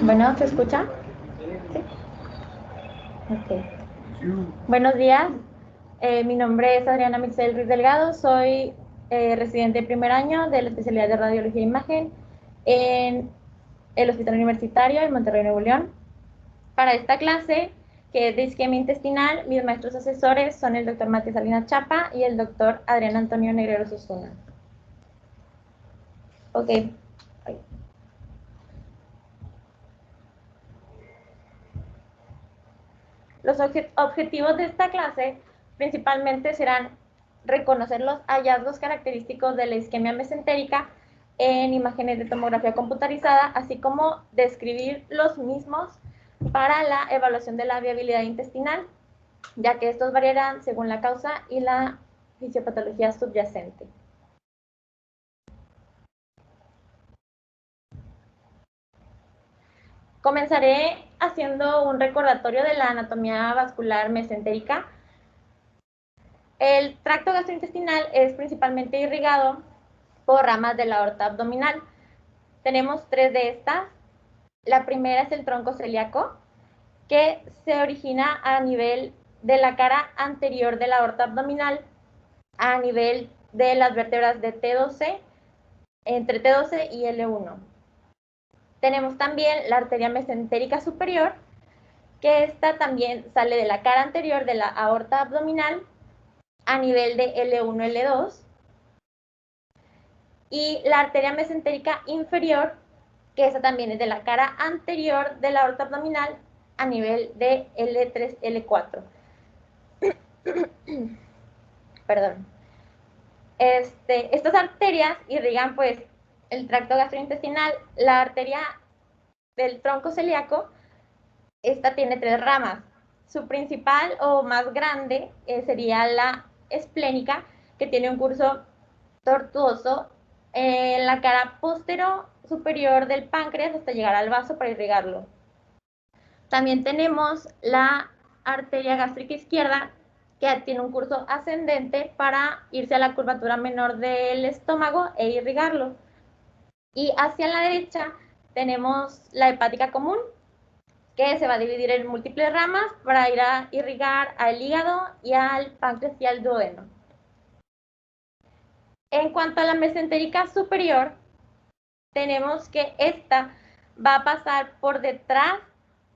Bueno, ¿se escucha? Sí. Ok. Buenos días. Mi nombre es Adriana Mixel Ruiz Delgado. Soy residente de primer año de la especialidad de Radiología e Imagen en el Hospital Universitario en Monterrey, Nuevo León. Para esta clase, que es de isquemia intestinal, mis maestros asesores son el doctor Matías Salinas Chapa y el doctor Adrián Antonio Negreros Osuna. Ok. Los objetivos de esta clase principalmente serán reconocer los hallazgos característicos de la isquemia mesentérica en imágenes de tomografía computarizada, así como describir los mismos para la evaluación de la viabilidad intestinal, ya que estos variarán según la causa y la fisiopatología subyacente. Comenzaré haciendo un recordatorio de la anatomía vascular mesentérica. El tracto gastrointestinal es principalmente irrigado por ramas de la aorta abdominal. Tenemos tres de estas. La primera es el tronco celíaco, que se origina a nivel de la cara anterior de la aorta abdominal, a nivel de las vértebras de T12, entre T12 y L1. Tenemos también la arteria mesentérica superior, que esta también sale de la cara anterior de la aorta abdominal a nivel de L1, L2. Y la arteria mesentérica inferior, que esta también es de la cara anterior de la aorta abdominal a nivel de L3, L4. Perdón. Estas arterias irrigan pues el tracto gastrointestinal. La arteria del tronco celíaco, esta tiene tres ramas. Su principal o más grande sería la esplénica, que tiene un curso tortuoso en la cara postero superior del páncreas hasta llegar al vaso para irrigarlo. También tenemos la arteria gástrica izquierda, que tiene un curso ascendente para irse a la curvatura menor del estómago e irrigarlo. Y hacia la derecha tenemos la hepática común, que se va a dividir en múltiples ramas para ir a irrigar al hígado y al páncreas y al duodeno. En cuanto a la mesentérica superior, tenemos que esta va a pasar por detrás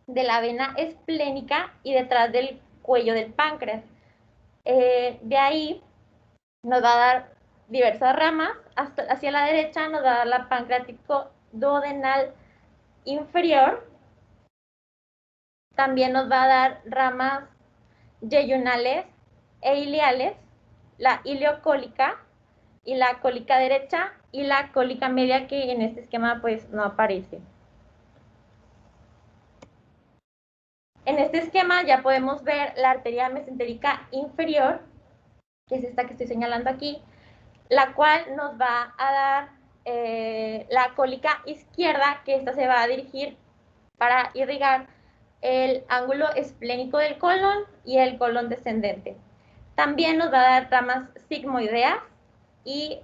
de la vena esplénica y detrás del cuello del páncreas. De ahí nos va a dar diversas ramas. Hacia la derecha nos va a dar la pancreático duodenal inferior. También nos va a dar ramas yeyunales e ileales, la ileocólica y la cólica derecha y la cólica media, que en este esquema pues no aparece. En este esquema ya podemos ver la arteria mesentérica inferior, que es esta que estoy señalando aquí, la cual nos va a dar la cólica izquierda, que esta se va a dirigir para irrigar el ángulo esplénico del colon y el colon descendente. También nos va a dar ramas sigmoideas y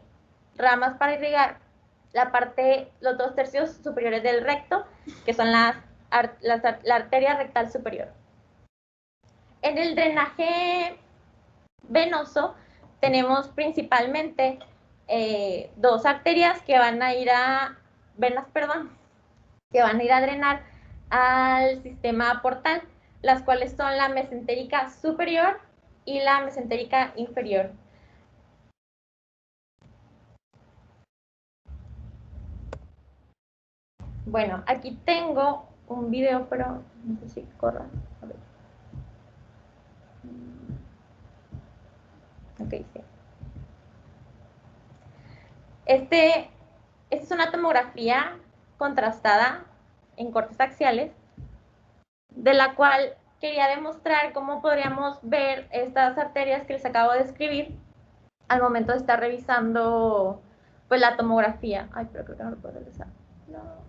ramas para irrigar los 2/3 superiores del recto, que son la arteria rectal superior. En el drenaje venoso tenemos principalmente dos arterias que van a ir a que van a ir a drenar al sistema portal, las cuales son la mesentérica superior y la mesentérica inferior. Bueno, aquí tengo un video, pero no sé si corra. A ver. Ok, sí. Esta es una tomografía contrastada en cortes axiales, de la cual quería demostrar cómo podríamos ver estas arterias que les acabo de describir al momento de estar revisando pues la tomografía. Ay, pero creo que no lo puedo regresar. No.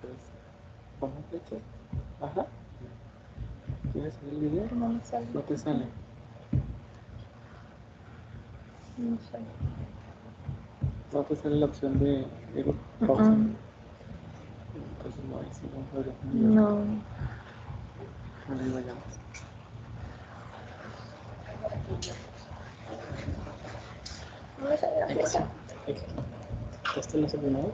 pues, ¿cómo flecha? Ajá. ¿Quieres ver el video? No me sale. No te sale. No sé. No te sale la opción de pausa. Entonces no, ahí sí no podría. No. No le vayamos. No me sale la flecha. ¿Este no se primero?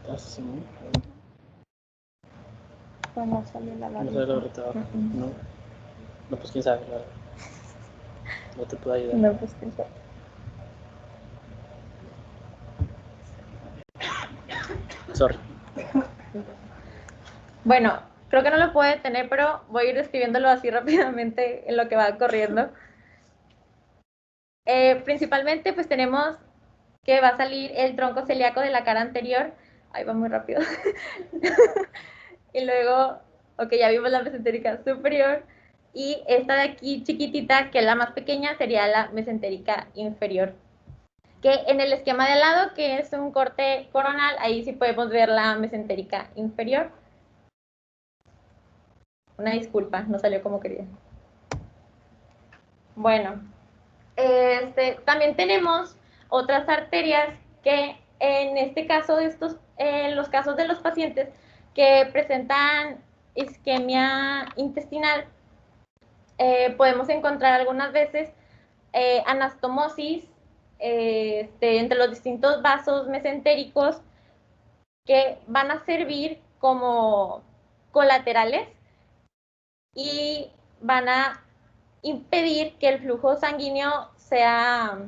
¿Estás así? Pues no sale la No barrita. sale la barrita abajo. No. No, pues quién sabe, la verdad. No te puedo ayudar. No, pues quién sabe. Sorry. Bueno, creo que no lo puedo detener, pero voy a ir describiéndolo así rápidamente en lo que va corriendo. Principalmente, pues tenemos que va a salir el tronco celíaco de la cara anterior. Ahí va muy rápido. Y luego, ok, ya vimos la mesentérica superior. Y esta de aquí, chiquitita, que es la más pequeña, sería la mesentérica inferior. Que en el esquema de al lado, que es un corte coronal, ahí sí podemos ver la mesentérica inferior. Una disculpa, no salió como quería. Bueno, también tenemos otras arterias que en este caso de en los casos de los pacientes que presentan isquemia intestinal, podemos encontrar algunas veces anastomosis entre los distintos vasos mesentéricos que van a servir como colaterales y van a impedir que el flujo sanguíneo sea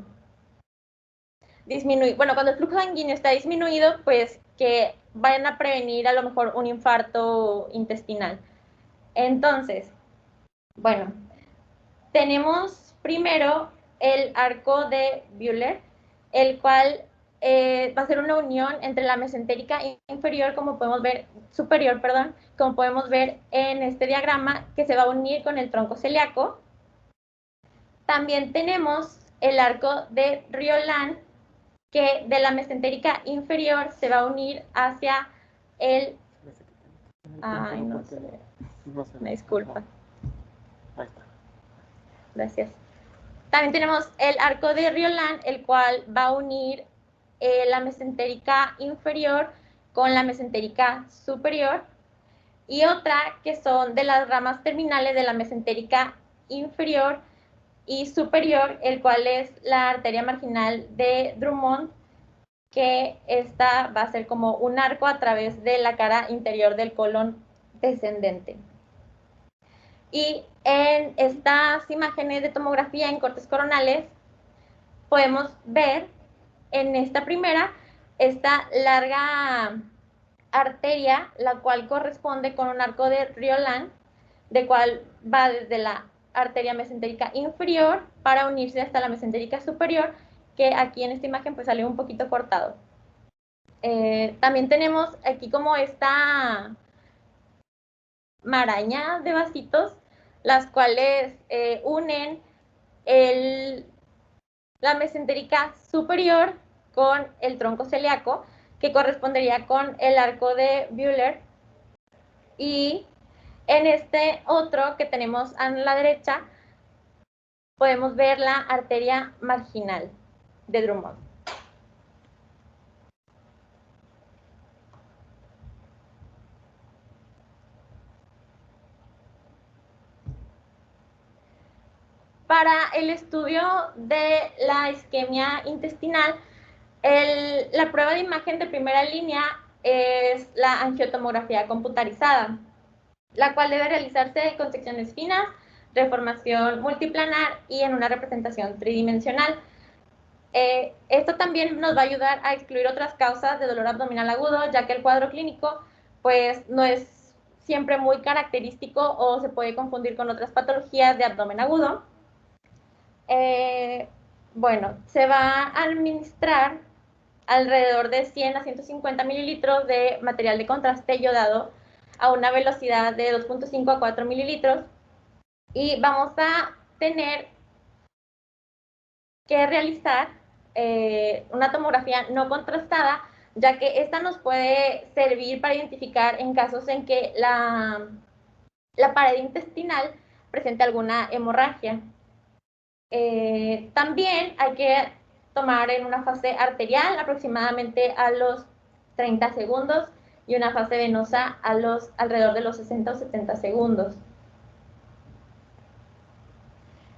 disminuido. Bueno, cuando el flujo sanguíneo está disminuido, pues que vayan a prevenir a lo mejor un infarto intestinal. Entonces, bueno, tenemos primero el arco de Bühler, el cual va a ser una unión entre la mesentérica inferior, como podemos ver, superior, perdón, como podemos ver en este diagrama, que se va a unir con el tronco celíaco. También tenemos el arco de Riolan, que de la mesentérica inferior se va a unir hacia el... Ay, no sé. Una disculpa. Ahí está. Gracias. También tenemos el arco de Riolan, el cual va a unir la mesentérica inferior con la mesentérica superior. Y otra que son de las ramas terminales de la mesentérica inferior y superior, el cual es la arteria marginal de Drummond, que esta va a ser como un arco a través de la cara interior del colon descendente. Y en estas imágenes de tomografía en cortes coronales podemos ver en esta primera esta larga arteria, la cual corresponde con un arco de Riolan, de cual va desde la arteria mesentérica inferior para unirse hasta la mesentérica superior, que aquí en esta imagen pues salió un poquito cortado. También tenemos aquí como esta maraña de vasitos, las cuales unen la mesentérica superior con el tronco celíaco, que correspondería con el arco de Bühler. Y en este otro que tenemos a la derecha, podemos ver la arteria marginal de Drummond. Para el estudio de la isquemia intestinal, la prueba de imagen de primera línea es la angiotomografía computarizada, la cual debe realizarse con secciones finas, deformación multiplanar y en una representación tridimensional. Esto también nos va a ayudar a excluir otras causas de dolor abdominal agudo, ya que el cuadro clínico pues no es siempre muy característico o se puede confundir con otras patologías de abdomen agudo. Bueno, se va a administrar alrededor de 100 a 150 mililitros de material de contraste yodado a una velocidad de 2.5 a 4 mililitros y vamos a tener que realizar una tomografía no contrastada, ya que esta nos puede servir para identificar en casos en que la pared intestinal presente alguna hemorragia. También hay que tomar en una fase arterial aproximadamente a los 30 segundos y una fase venosa a alrededor de los 60 o 70 segundos.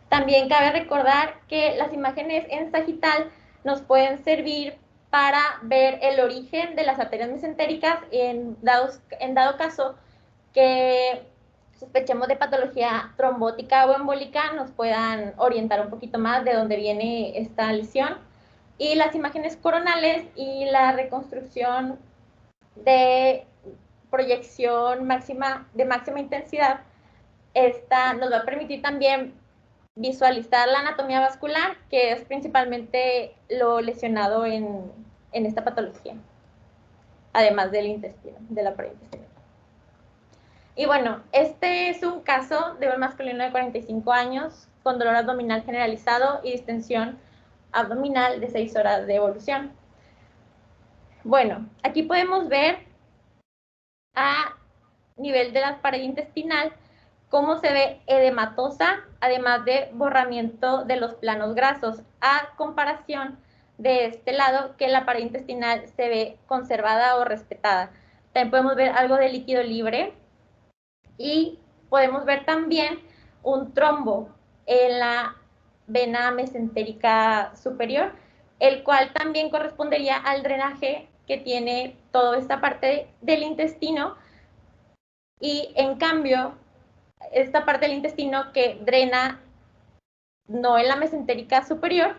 También cabe recordar que las imágenes en sagital nos pueden servir para ver el origen de las arterias mesentéricas en dado caso que sospechemos de patología trombótica o embólica, nos puedan orientar un poquito más de dónde viene esta lesión. Y las imágenes coronales y la reconstrucción de proyección de máxima intensidad, esta nos va a permitir también visualizar la anatomía vascular, que es principalmente lo lesionado en esta patología, además del intestino, de la pared intestinal. Y bueno, este es un caso de un masculino de 45 años con dolor abdominal generalizado y distensión abdominal de 6 horas de evolución. Bueno, aquí podemos ver a nivel de la pared intestinal cómo se ve edematosa, además de borramiento de los planos grasos, a comparación de este lado que la pared intestinal se ve conservada o respetada. También podemos ver algo de líquido libre y podemos ver también un trombo en la vena mesentérica superior, el cual también correspondería al drenaje que tiene toda esta parte del intestino, y en cambio esta parte del intestino que drena no en la mesentérica superior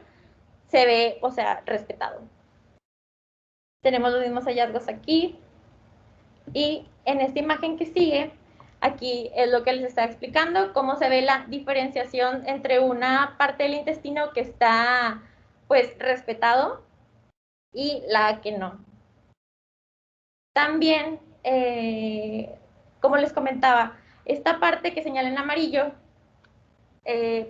se ve, o sea, respetado. Tenemos los mismos hallazgos aquí, y en esta imagen que sigue, aquí es lo que les estaba explicando, cómo se ve la diferenciación entre una parte del intestino que está, pues, respetado y la que no. También, como les comentaba, esta parte que señala en amarillo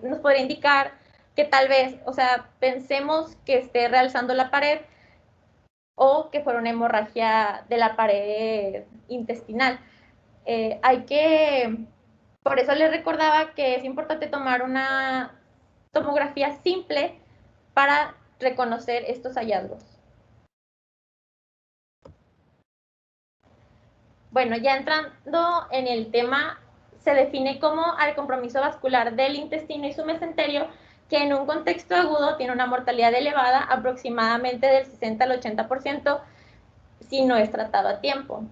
nos podría indicar que tal vez, o sea, pensemos que esté realzando la pared o que fuera una hemorragia de la pared intestinal. Por eso les recordaba que es importante tomar una tomografía simple para reconocer estos hallazgos. Bueno, ya entrando en el tema, se define como al compromiso vascular del intestino y su mesenterio, que en un contexto agudo tiene una mortalidad elevada, aproximadamente del 60 al 80%, si no es tratado a tiempo.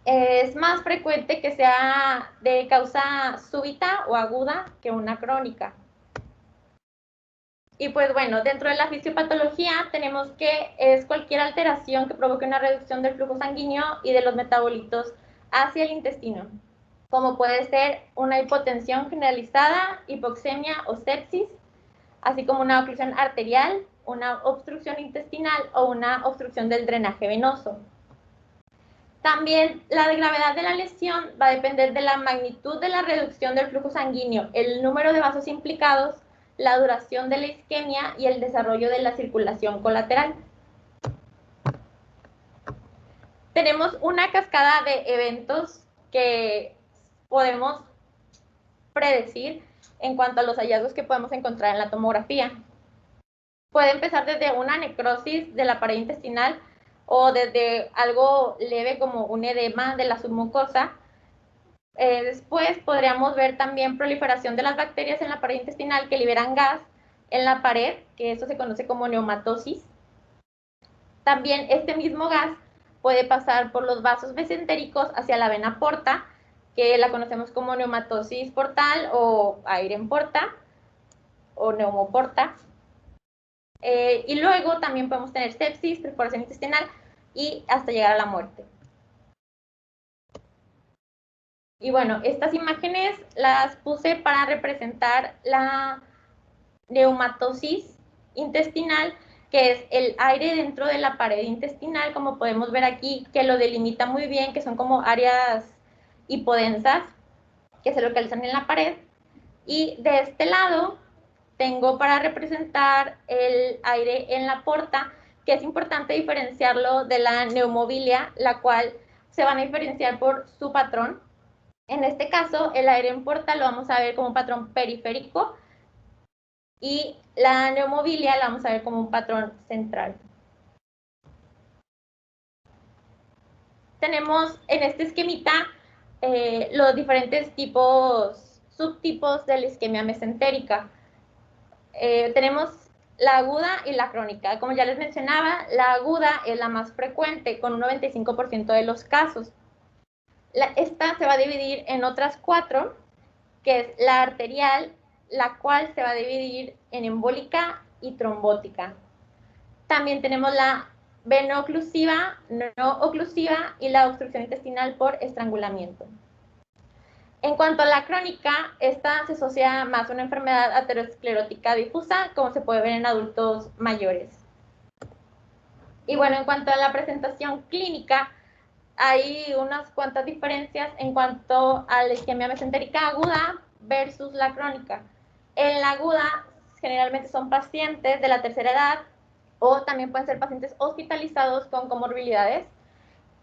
Es más frecuente que sea de causa súbita o aguda que una crónica. Y pues bueno, dentro de la fisiopatología tenemos que es cualquier alteración que provoque una reducción del flujo sanguíneo y de los metabolitos hacia el intestino, como puede ser una hipotensión generalizada, hipoxemia o sepsis, así como una oclusión arterial, una obstrucción intestinal o una obstrucción del drenaje venoso. También la gravedad de la lesión va a depender de la magnitud de la reducción del flujo sanguíneo, el número de vasos implicados, la duración de la isquemia y el desarrollo de la circulación colateral. Tenemos una cascada de eventos que podemos predecir en cuanto a los hallazgos que podemos encontrar en la tomografía. Puede empezar desde una necrosis de la pared intestinal o desde algo leve como un edema de la submucosa. Después podríamos ver también proliferación de las bacterias en la pared intestinal que liberan gas en la pared, que eso se conoce como neumatosis. También este mismo gas puede pasar por los vasos mesentéricos hacia la vena porta, que la conocemos como neumatosis portal o aire en porta o neumoporta. Y luego también podemos tener sepsis, perforación intestinal y hasta llegar a la muerte. Y bueno, estas imágenes las puse para representar la neumatosis intestinal, que es el aire dentro de la pared intestinal, como podemos ver aquí, que lo delimita muy bien, que son como áreas hipodensas que se localizan en la pared. Y de este lado tengo para representar el aire en la porta, que es importante diferenciarlo de la neumobilia, la cual se van a diferenciar por su patrón. En este caso, el aire en porta lo vamos a ver como un patrón periférico y la neumobilia la vamos a ver como un patrón central. Tenemos en este esquemita los diferentes subtipos de la isquemia mesentérica. Tenemos la aguda y la crónica. Como ya les mencionaba, la aguda es la más frecuente, con un 95% de los casos. Esta se va a dividir en otras 4, que es la arterial, la cual se va a dividir en embólica y trombótica. También tenemos la veno-oclusiva, no oclusiva y la obstrucción intestinal por estrangulamiento. En cuanto a la crónica, esta se asocia más a una enfermedad aterosclerótica difusa, como se puede ver en adultos mayores. Y bueno, en cuanto a la presentación clínica, hay unas cuantas diferencias en cuanto a la isquemia mesentérica aguda versus la crónica. En la aguda, generalmente son pacientes de la tercera edad o también pueden ser pacientes hospitalizados con comorbilidades.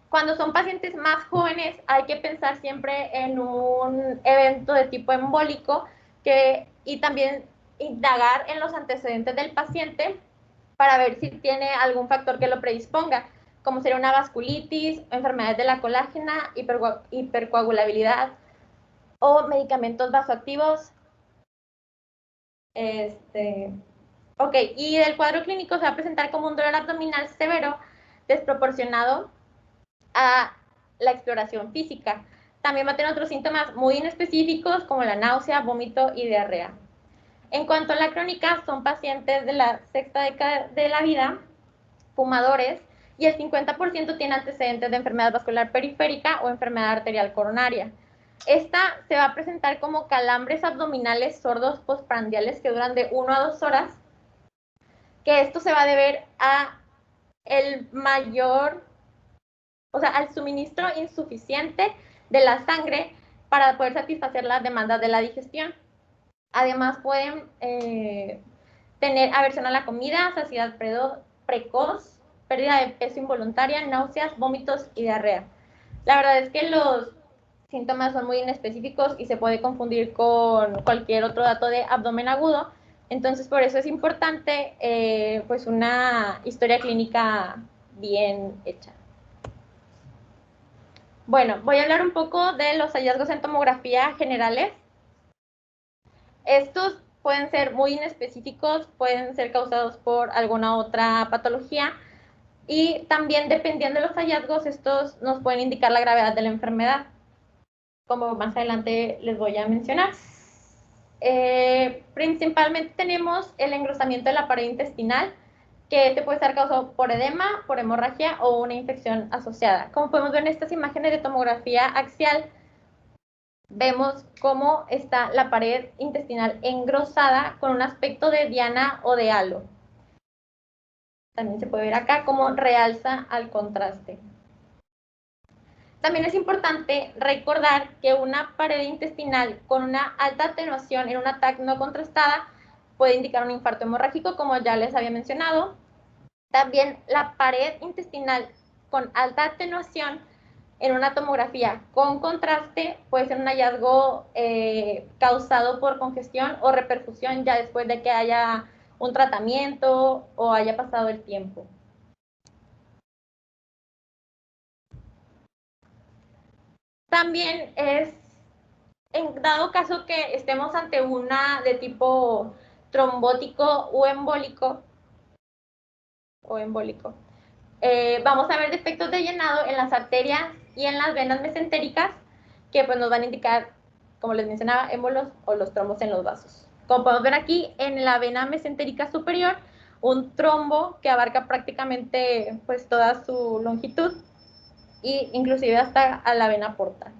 Cuando son pacientes más jóvenes, hay que pensar siempre en un evento de tipo embólico y también indagar en los antecedentes del paciente para ver si tiene algún factor que lo predisponga, como sería una vasculitis, enfermedades de la colágena, hipercoagulabilidad o medicamentos vasoactivos. Ok, y el cuadro clínico se va a presentar como un dolor abdominal severo, desproporcionado a la exploración física. También va a tener otros síntomas muy inespecíficos como la náusea, vómito y diarrea. En cuanto a la crónica, son pacientes de la sexta década de la vida, fumadores, y el 50% tiene antecedentes de enfermedad vascular periférica o enfermedad arterial coronaria. Esta se va a presentar como calambres abdominales sordos postprandiales que duran de 1 a 2 horas, que esto se va a deber a al suministro insuficiente de la sangre para poder satisfacer las demandas de la digestión. Además pueden tener aversión a la comida, saciedad precoz, pérdida de peso involuntaria, náuseas, vómitos y diarrea. La verdad es que los síntomas son muy inespecíficos y se puede confundir con cualquier otro dato de abdomen agudo. Entonces, por eso es importante pues una historia clínica bien hecha. Bueno, voy a hablar un poco de los hallazgos en tomografía generales. Estos pueden ser muy inespecíficos, pueden ser causados por alguna otra patología y también dependiendo de los hallazgos, estos nos pueden indicar la gravedad de la enfermedad, como más adelante les voy a mencionar. Principalmente tenemos el engrosamiento de la pared intestinal, que este puede estar causado por edema, por hemorragia o una infección asociada. Como podemos ver en estas imágenes de tomografía axial, vemos cómo está la pared intestinal engrosada con un aspecto de diana o de halo. También se puede ver acá cómo realza al contraste. También es importante recordar que una pared intestinal con una alta atenuación en una TAC no contrastada puede indicar un infarto hemorrágico, como ya les había mencionado. También la pared intestinal con alta atenuación en una tomografía con contraste puede ser un hallazgo causado por congestión o reperfusión ya después de que haya un tratamiento o haya pasado el tiempo. También en dado caso que estemos ante una de tipo trombótico o embólico, vamos a ver defectos de llenado en las arterias y en las venas mesentéricas que pues, nos van a indicar, como les mencionaba, émbolos o los trombos en los vasos. Como podemos ver aquí, en la vena mesentérica superior, un trombo que abarca prácticamente pues, toda su longitud e inclusive hasta a la vena porta.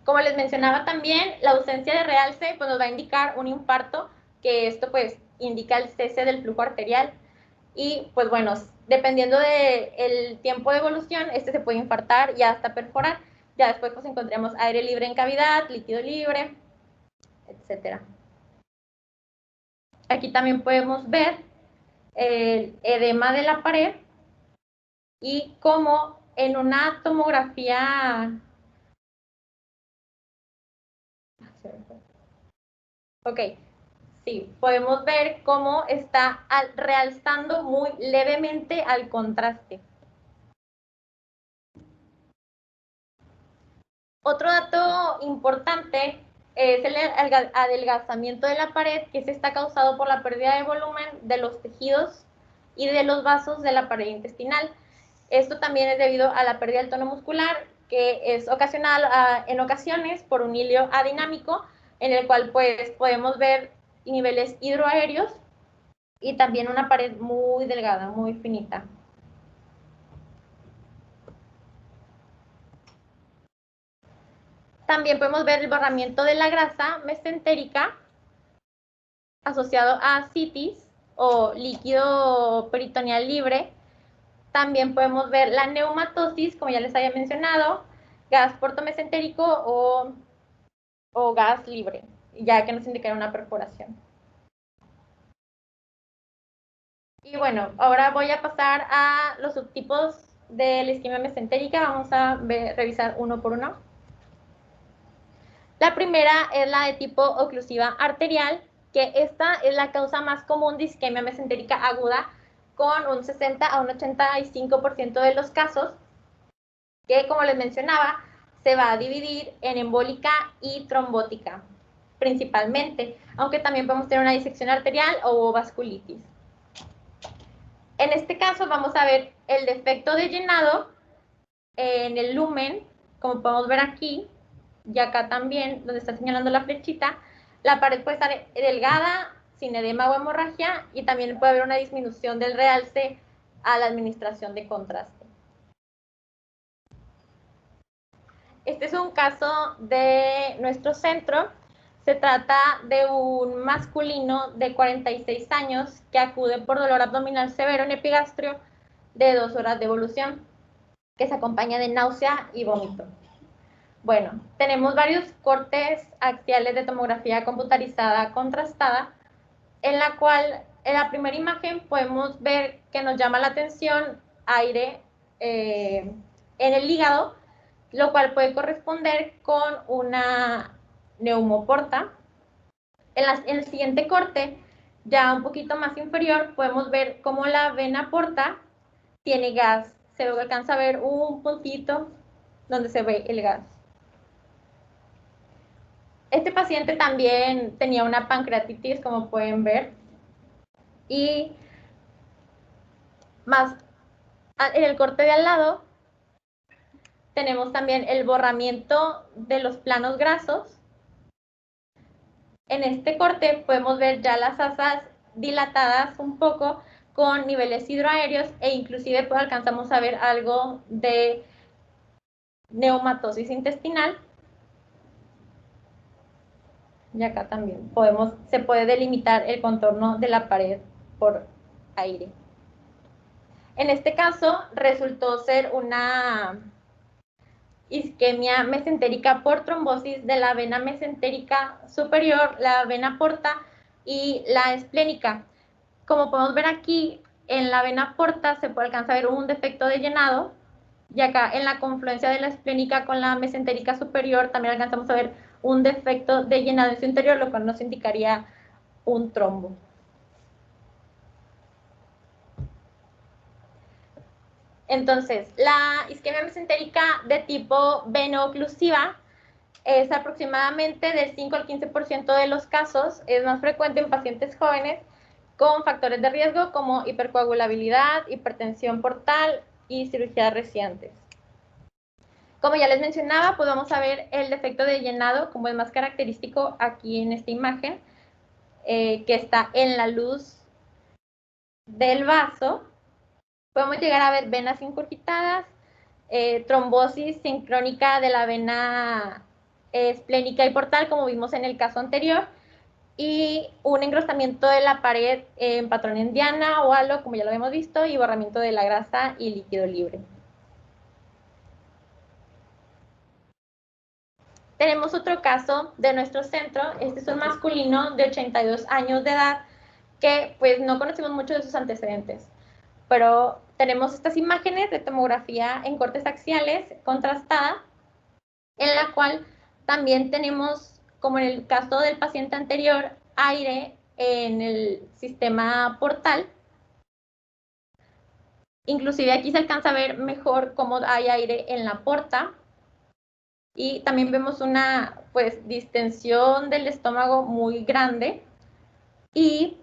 Como les mencionaba también, la ausencia de realce pues, nos va a indicar un infarto, que esto pues indica el cese del flujo arterial. Y pues bueno, dependiendo del tiempo de evolución, este se puede infartar y hasta perforar. Ya después pues encontramos aire libre en cavidad, líquido libre, etc. Aquí también podemos ver el edema de la pared y cómo en una tomografía... Ok, sí, podemos ver cómo está realzando muy levemente al contraste. Otro dato importante es el adelgazamiento de la pared, que se está causado por la pérdida de volumen de los tejidos y de los vasos de la pared intestinal. Esto también es debido a la pérdida del tono muscular, que es ocasional en ocasiones por un hilo adinámico, en el cual pues podemos ver niveles hidroaéreos y también una pared muy delgada, muy finita. También podemos ver el borramiento de la grasa mesentérica asociado a citis o líquido peritoneal libre. También podemos ver la neumatosis, como ya les había mencionado, gas portomesentérico o gas libre, ya que nos indicará una perforación. Y bueno, ahora voy a pasar a los subtipos de la isquemia mesentérica. Vamos a revisar uno por uno. La primera es la de tipo oclusiva arterial, que esta es la causa más común de isquemia mesentérica aguda, con un 60 a un 85% de los casos, que como les mencionaba, se va a dividir en embólica y trombótica, principalmente, aunque también podemos tener una disección arterial o vasculitis. En este caso vamos a ver el defecto de llenado en el lumen, como podemos ver aquí, y acá también, donde está señalando la flechita, la pared puede estar delgada, sin edema o hemorragia, y también puede haber una disminución del realce a la administración de contraste. Este es un caso de nuestro centro. Se trata de un masculino de 46 años que acude por dolor abdominal severo en epigastrio de 2 horas de evolución, que se acompaña de náusea y vómito. Bueno, tenemos varios cortes axiales de tomografía computarizada contrastada, en la cual en la primera imagen podemos ver que nos llama la atención aire en el hígado, lo cual puede corresponder con una neumoporta. En el siguiente corte, ya un poquito más inferior, podemos ver cómo la vena porta tiene gas. Se alcanza a ver un puntito donde se ve el gas. Este paciente también tenía una pancreatitis, como pueden ver, y más en el corte de al lado tenemos también el borramiento de los planos grasos. En este corte podemos ver ya las asas dilatadas un poco con niveles hidroaéreos e inclusive pues alcanzamos a ver algo de neumatosis intestinal. Y acá también se puede delimitar el contorno de la pared por aire. En este caso resultó ser una isquemia mesentérica por trombosis de la vena mesentérica superior, la vena porta y la esplénica. Como podemos ver aquí, en la vena porta se puede alcanzar a ver un defecto de llenado, y acá en la confluencia de la esplénica con la mesentérica superior también alcanzamos a ver un defecto de llenado en su interior, lo cual nos indicaría un trombo. Entonces, la isquemia mesentérica de tipo veno-oclusiva es aproximadamente del 5 al 15% de los casos, es más frecuente en pacientes jóvenes con factores de riesgo como hipercoagulabilidad, hipertensión portal y cirugías recientes. Como ya les mencionaba, pues vamos a ver el defecto de llenado, como es más característico aquí en esta imagen, que está en la luz del vaso. Podemos llegar a ver venas incurgitadas, trombosis sincrónica de la vena esplénica y portal, como vimos en el caso anterior, y un engrosamiento de la pared en patrón en diana o halo, como ya lo habíamos visto, y borramiento de la grasa y líquido libre. Tenemos otro caso de nuestro centro. Este es un masculino de 82 años de edad que pues no conocemos mucho de sus antecedentes, pero tenemos estas imágenes de tomografía en cortes axiales contrastada, en la cual también tenemos, como en el caso del paciente anterior, aire en el sistema portal. Inclusive aquí se alcanza a ver mejor cómo hay aire en la porta. Y también vemos una pues distensión del estómago muy grande. Y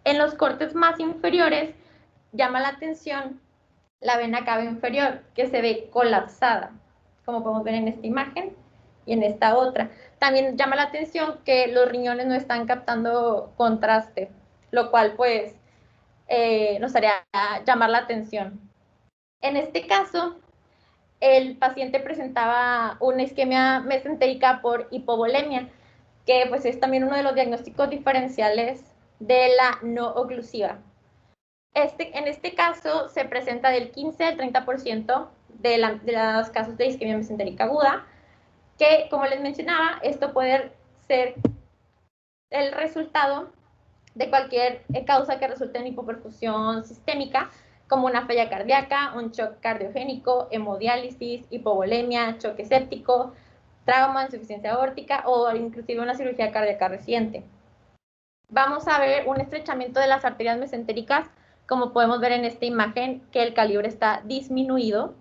en los cortes más inferiores llama la atención la vena cava inferior, que se ve colapsada, como podemos ver en esta imagen y en esta otra. También llama la atención que los riñones no están captando contraste, lo cual pues nos haría llamar la atención. En este caso, el paciente presentaba una isquemia mesentérica por hipovolemia, que pues es también uno de los diagnósticos diferenciales de la no oclusiva. En este caso se presenta del 15 al 30% de los casos de isquemia mesentérica aguda, que como les mencionaba, esto puede ser el resultado de cualquier causa que resulte en hipoperfusión sistémica, como una falla cardíaca, un shock cardiogénico, hemodiálisis, hipovolemia, choque séptico, trauma, insuficiencia aórtica o inclusive una cirugía cardíaca reciente. Vamos a ver un estrechamiento de las arterias mesentéricas, como podemos ver en esta imagen, que el calibre está disminuido.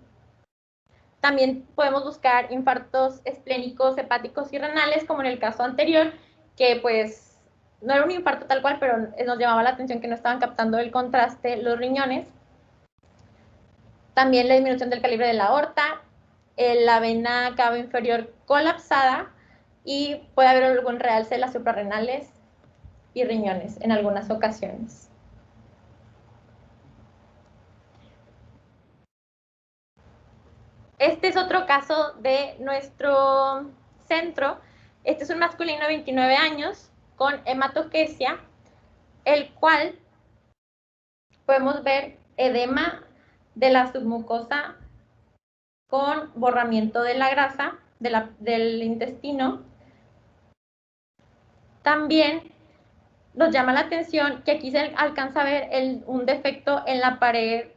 También podemos buscar infartos esplénicos, hepáticos y renales, como en el caso anterior, que pues no era un infarto tal cual, pero nos llamaba la atención que no estaban captando el contraste los riñones. También la disminución del calibre de la aorta, la vena cava inferior colapsada y puede haber algún realce de las suprarrenales y riñones en algunas ocasiones. Este es otro caso de nuestro centro. Este es un masculino de 29 años con hematoquesia, el cual podemos ver edema de la submucosa con borramiento de la grasa del intestino. También nos llama la atención que aquí se alcanza a ver un defecto en la pared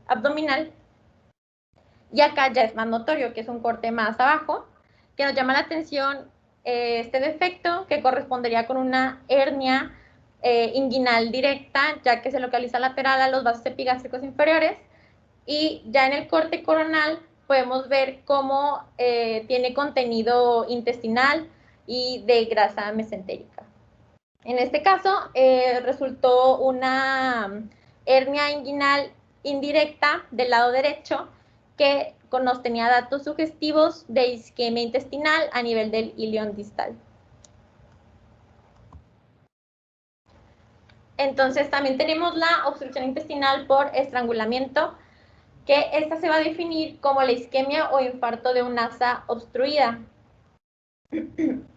abdominal, y acá ya es más notorio, que es un corte más abajo, que nos llama la atención este defecto, que correspondería con una hernia inguinal directa, ya que se localiza lateral a los vasos epigástricos inferiores. Y ya en el corte coronal podemos ver cómo tiene contenido intestinal y de grasa mesentérica. En este caso resultó una hernia inguinal indirecta del lado derecho, que nos tenía datos sugestivos de isquemia intestinal a nivel del ilion distal. Entonces también tenemos la obstrucción intestinal por estrangulamiento, que esta se va a definir como la isquemia o infarto de un asa obstruida.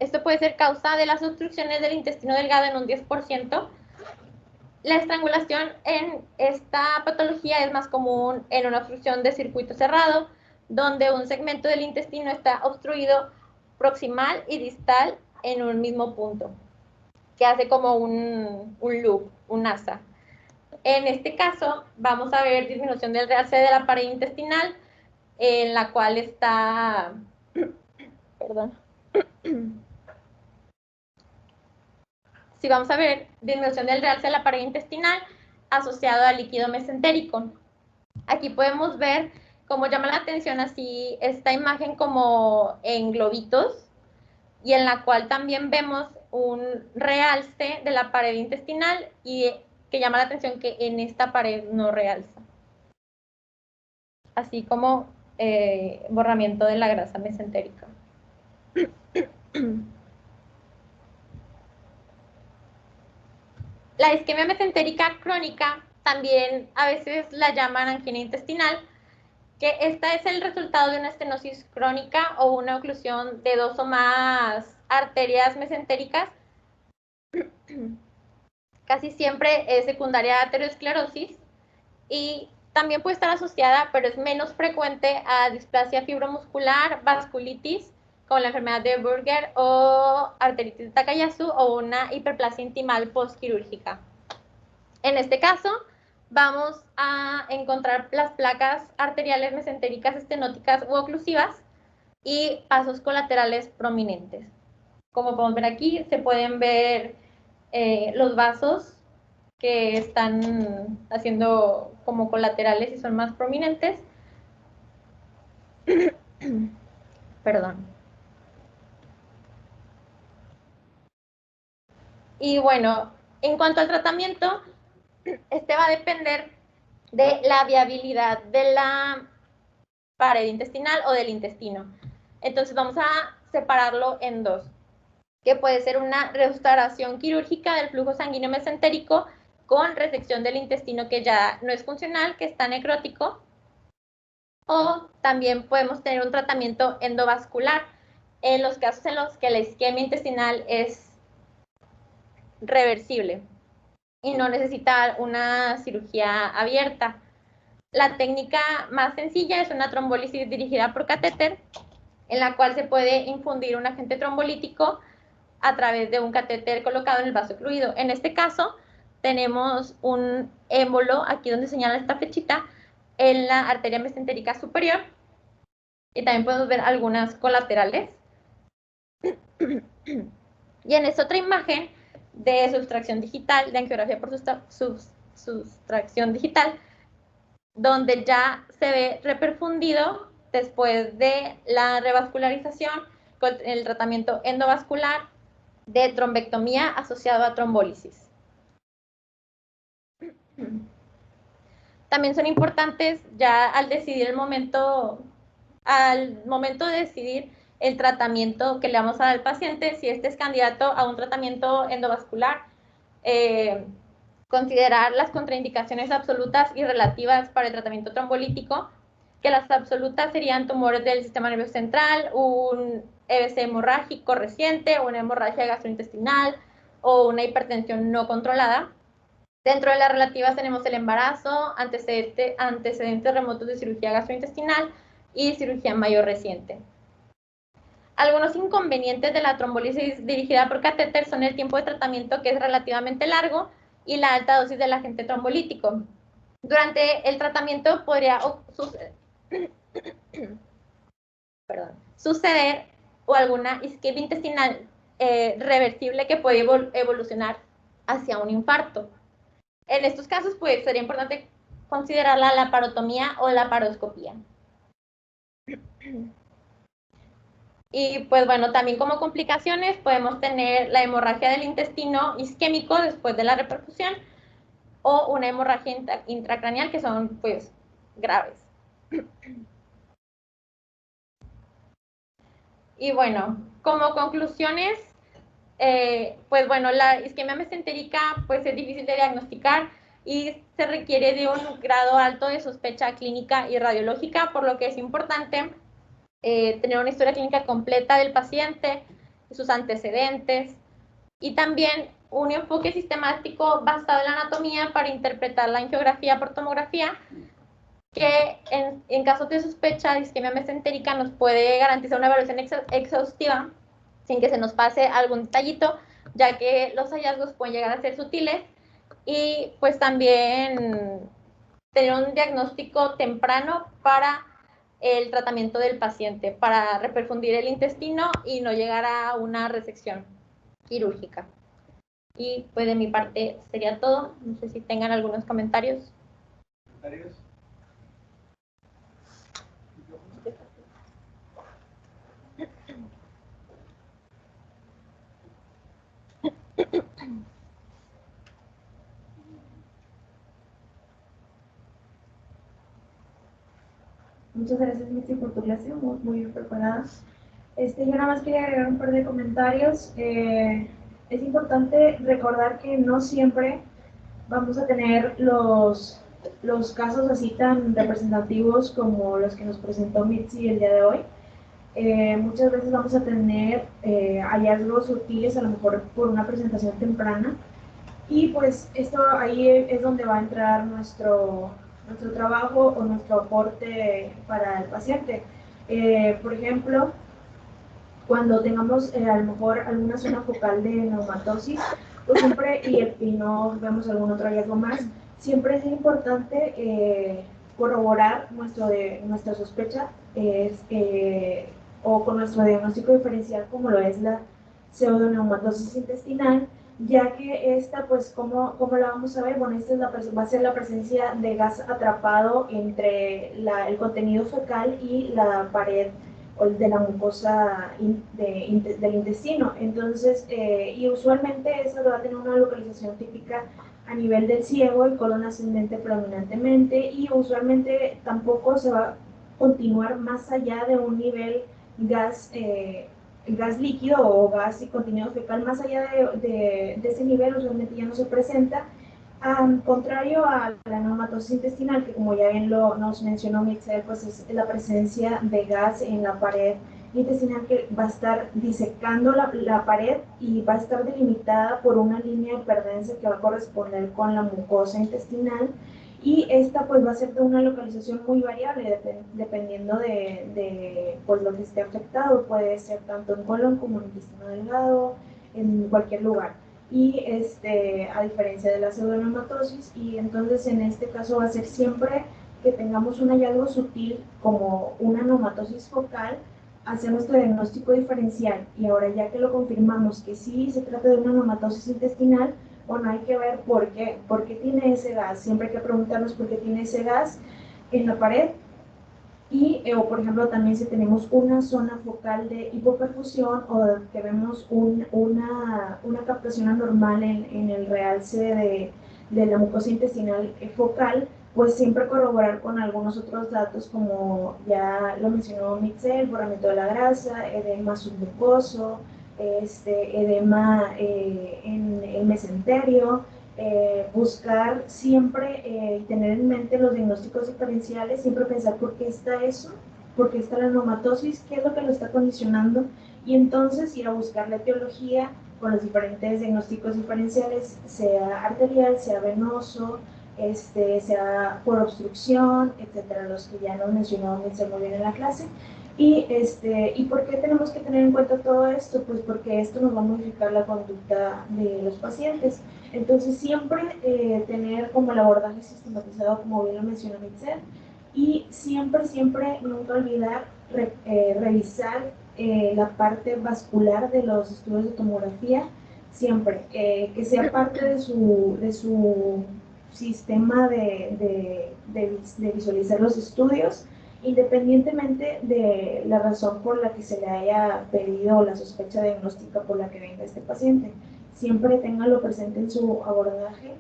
Esto puede ser causa de las obstrucciones del intestino delgado en un 10%. La estrangulación en esta patología es más común en una obstrucción de circuito cerrado, donde un segmento del intestino está obstruido proximal y distal en un mismo punto, que hace como un loop, un asa. En este caso, vamos a ver disminución del realce de la pared intestinal, en la cual está, perdón, si vamos a ver disminución del realce de la pared intestinal asociado al líquido mesentérico. Aquí podemos ver cómo llama la atención así esta imagen como en globitos, y en la cual también vemos un realce de la pared intestinal y que llama la atención que en esta pared no realza. Así como borramiento de la grasa mesentérica. La isquemia mesentérica crónica también a veces la llaman angina intestinal, que esta es el resultado de una estenosis crónica o una oclusión de dos o más arterias mesentéricas. Casi siempre es secundaria a aterosclerosis, y también puede estar asociada, pero es menos frecuente, a displasia fibromuscular, vasculitis, como la enfermedad de Buerger o arteritis de Takayasu, o una hiperplasia intimal postquirúrgica. En este caso, vamos a encontrar las placas arteriales mesentéricas estenóticas u oclusivas y pasos colaterales prominentes. Como podemos ver aquí, se pueden ver los vasos que están haciendo como colaterales y son más prominentes. Perdón. Y bueno, en cuanto al tratamiento, este va a depender de la viabilidad de la pared intestinal o del intestino. Entonces vamos a separarlo en dos, que puede ser una restauración quirúrgica del flujo sanguíneo mesentérico con resección del intestino que ya no es funcional, que está necrótico, o también podemos tener un tratamiento endovascular en los casos en los que la isquemia intestinal es reversible y no necesita una cirugía abierta. La técnica más sencilla es una trombólisis dirigida por catéter, en la cual se puede infundir un agente trombolítico a través de un catéter colocado en el vaso ocluido. En este caso, tenemos un émbolo, aquí donde señala esta flechita, en la arteria mesentérica superior, y también podemos ver algunas colaterales. Y en esta otra imagen de sustracción digital, de angiografía por sustracción digital, donde ya se ve reperfundido después de la revascularización con el tratamiento endovascular de trombectomía asociado a trombólisis. También son importantes ya al momento de decidir el tratamiento que le vamos a dar al paciente, si este es candidato a un tratamiento endovascular, considerar las contraindicaciones absolutas y relativas para el tratamiento trombolítico, que las absolutas serían tumores del sistema nervioso central, un EBC hemorrágico reciente, una hemorragia gastrointestinal o una hipertensión no controlada. Dentro de las relativas tenemos el embarazo, antecedentes remotos de cirugía gastrointestinal y cirugía mayor reciente. Algunos inconvenientes de la trombólisis dirigida por catéter son el tiempo de tratamiento, que es relativamente largo, y la alta dosis del agente trombolítico. Durante el tratamiento podría suceder o alguna isquemia intestinal reversible que puede evolucionar hacia un infarto. En estos casos, pues, sería importante considerar la laparotomía o la laparoscopía. Y pues bueno, también como complicaciones podemos tener la hemorragia del intestino isquémico después de la reperfusión o una hemorragia intracraneal, que son pues graves. Y bueno, como conclusiones, pues bueno, la isquemia mesentérica pues es difícil de diagnosticar y se requiere de un grado alto de sospecha clínica y radiológica, por lo que es importante tener una historia clínica completa del paciente, sus antecedentes, y también un enfoque sistemático basado en la anatomía para interpretar la angiografía por tomografía, que en casos de sospecha de isquemia mesentérica nos puede garantizar una evaluación exhaustiva sin que se nos pase algún detallito, ya que los hallazgos pueden llegar a ser sutiles, y pues también tener un diagnóstico temprano para el tratamiento del paciente, para reperfundir el intestino y no llegar a una resección quirúrgica. Y pues de mi parte sería todo. No sé si tengan algunos comentarios. ¿Comentarios? Muchas gracias, Mitzi, por tu clase, muy bien preparada. Yo nada más quería agregar un par de comentarios. Es importante recordar que no siempre vamos a tener los casos así tan representativos como los que nos presentó Mitzi el día de hoy. Muchas veces vamos a tener hallazgos sutiles, a lo mejor por una presentación temprana, y pues esto ahí es donde va a entrar nuestro nuestro trabajo o nuestro aporte para el paciente. Por ejemplo, cuando tengamos a lo mejor alguna zona focal de neumatosis, pues siempre, y no vemos algún otro hallazgo más, siempre es importante corroborar nuestra sospecha o con nuestro diagnóstico diferencial, como lo es la pseudoneumatosis intestinal, ya que esta, pues, ¿cómo la vamos a ver? Bueno, esta va a ser la presencia de gas atrapado entre el contenido fecal y la pared de la mucosa del intestino. Entonces, y usualmente eso va a tener una localización típica a nivel del ciego y colon ascendente predominantemente, y usualmente tampoco se va a continuar más allá de un nivel gas líquido o gas y contenido fecal. Más allá de ese nivel usualmente ya no se presenta. Contrario a la neumatosis intestinal, que como ya bien nos mencionó Mitchell, pues es la presencia de gas en la pared intestinal que va a estar disecando la pared y va a estar delimitada por una línea de perdencia que va a corresponder con la mucosa intestinal, y esta pues va a ser de una localización muy variable dependiendo de pues, lo que esté afectado. Puede ser tanto en colon como en intestino delgado, en cualquier lugar. Y a diferencia de la pseudoneumatosis, y entonces en este caso va a ser siempre que tengamos un hallazgo sutil como una neumatosis focal, hacer nuestro diagnóstico diferencial, y ahora ya que lo confirmamos que sí se trata de una neumatosis intestinal, bueno, hay que ver por qué tiene ese gas. Siempre hay que preguntarnos por qué tiene ese gas en la pared. Y, o por ejemplo, también si tenemos una zona focal de hipoperfusión o que vemos una captación anormal en el realce de la mucosa intestinal focal, pues siempre corroborar con algunos otros datos, como ya lo mencionó Mitchell: borramiento de la grasa, edema submucoso, edema en el mesenterio. Buscar siempre y tener en mente los diagnósticos diferenciales, siempre pensar por qué está eso, por qué está la neumatosis, qué es lo que lo está condicionando, y entonces ir a buscar la etiología con los diferentes diagnósticos diferenciales, sea arterial, sea venoso, sea por obstrucción, etcétera, los que ya nos mencionó muy bien en la clase. ¿Y por qué tenemos que tener en cuenta todo esto? Pues porque esto nos va a modificar la conducta de los pacientes. Entonces siempre tener como el abordaje sistematizado, como bien lo mencionó Mitchell, y siempre, nunca olvidar revisar la parte vascular de los estudios de tomografía, siempre, que sea parte de su sistema de visualizar los estudios, independientemente de la razón por la que se le haya pedido la sospecha diagnóstica por la que venga este paciente. Siempre téngalo presente en su abordaje,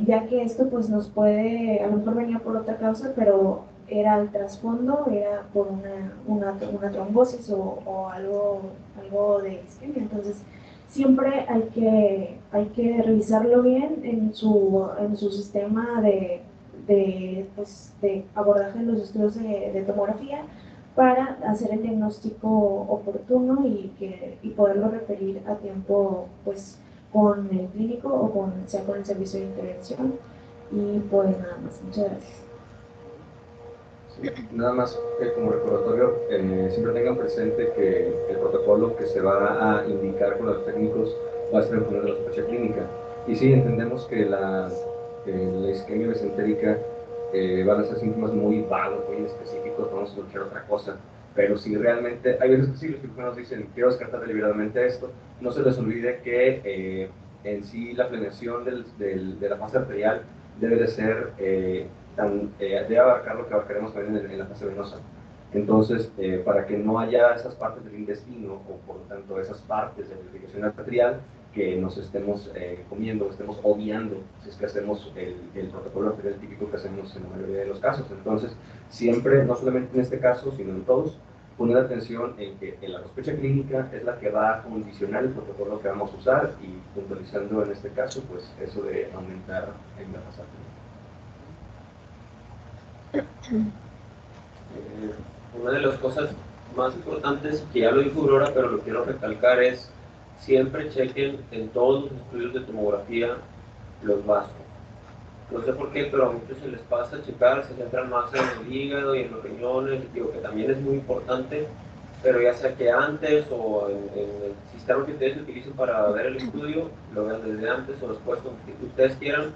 ya que esto pues nos puede, a lo mejor venía por otra causa, pero era el trasfondo, era por una trombosis o algo de isquemia. Entonces siempre hay que revisarlo bien en su sistema de abordaje en los estudios de tomografía, para hacer el diagnóstico oportuno y poderlo referir a tiempo, pues, con el clínico o sea con el servicio de intervención. Y pues nada más, muchas gracias. Sí, nada más como recordatorio, siempre tengan presente que el protocolo que se va a indicar con los técnicos va a ser en función de la sospecha clínica. Y sí, entendemos que la isquemia mesentérica van a ser síntomas muy vagos, muy específicos, vamos a escuchar otra cosa. Pero si realmente, hay veces que sí, los cirujanos dicen, quiero descartar deliberadamente esto, no se les olvide que en sí la planeación de la fase arterial debe de ser, debe abarcar lo que abarcaremos también en la fase venosa. Entonces, para que no haya esas partes del intestino, o por lo tanto esas partes de la irrigación arterial, que nos estemos comiendo, estemos obviando, si es que hacemos el protocolo arterial típico que hacemos en la mayoría de los casos. Entonces, siempre, no solamente en este caso, sino en todos, poner atención en que la sospecha clínica es la que va a condicionar el protocolo que vamos a usar, y puntualizando en este caso, pues eso de aumentar en la fase arterial. Una de las cosas más importantes, que ya lo dijo Aurora, pero lo quiero recalcar, es siempre chequen en todos los estudios de tomografía los vasos. No sé por qué, pero a muchos se les pasa checar, se centran más en el hígado y en los riñones, digo que también es muy importante, pero ya sea que antes o en el sistema que ustedes utilicen para ver el estudio, lo vean desde antes o después, como que ustedes quieran,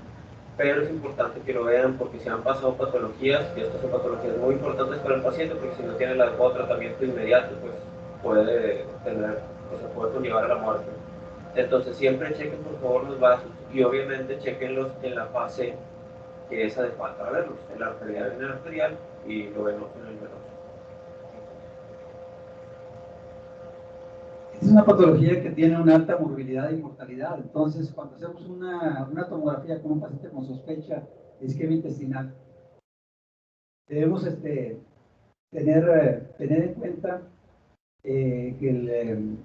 pero es importante que lo vean porque si han pasado patologías, y estas son patologías muy importantes para el paciente, porque si no tiene el adecuado tratamiento inmediato, pues puede tener, o sea, puede conllevar a la muerte. Entonces siempre chequen por favor los vasos y obviamente chequenlos en la fase que es adecuada para verlos, el arterial en el arterial y lo venoso en el venoso. Es una patología que tiene una alta morbilidad y mortalidad. Entonces, cuando hacemos una tomografía con un paciente con sospecha de isquemia intestinal, debemos tener en cuenta que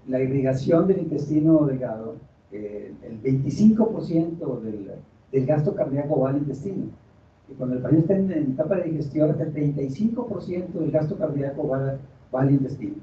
la irrigación del intestino delgado, el 25% del gasto cardíaco va al intestino. Y cuando el paciente está en etapa de digestión, hasta el 35% del gasto cardíaco va al intestino.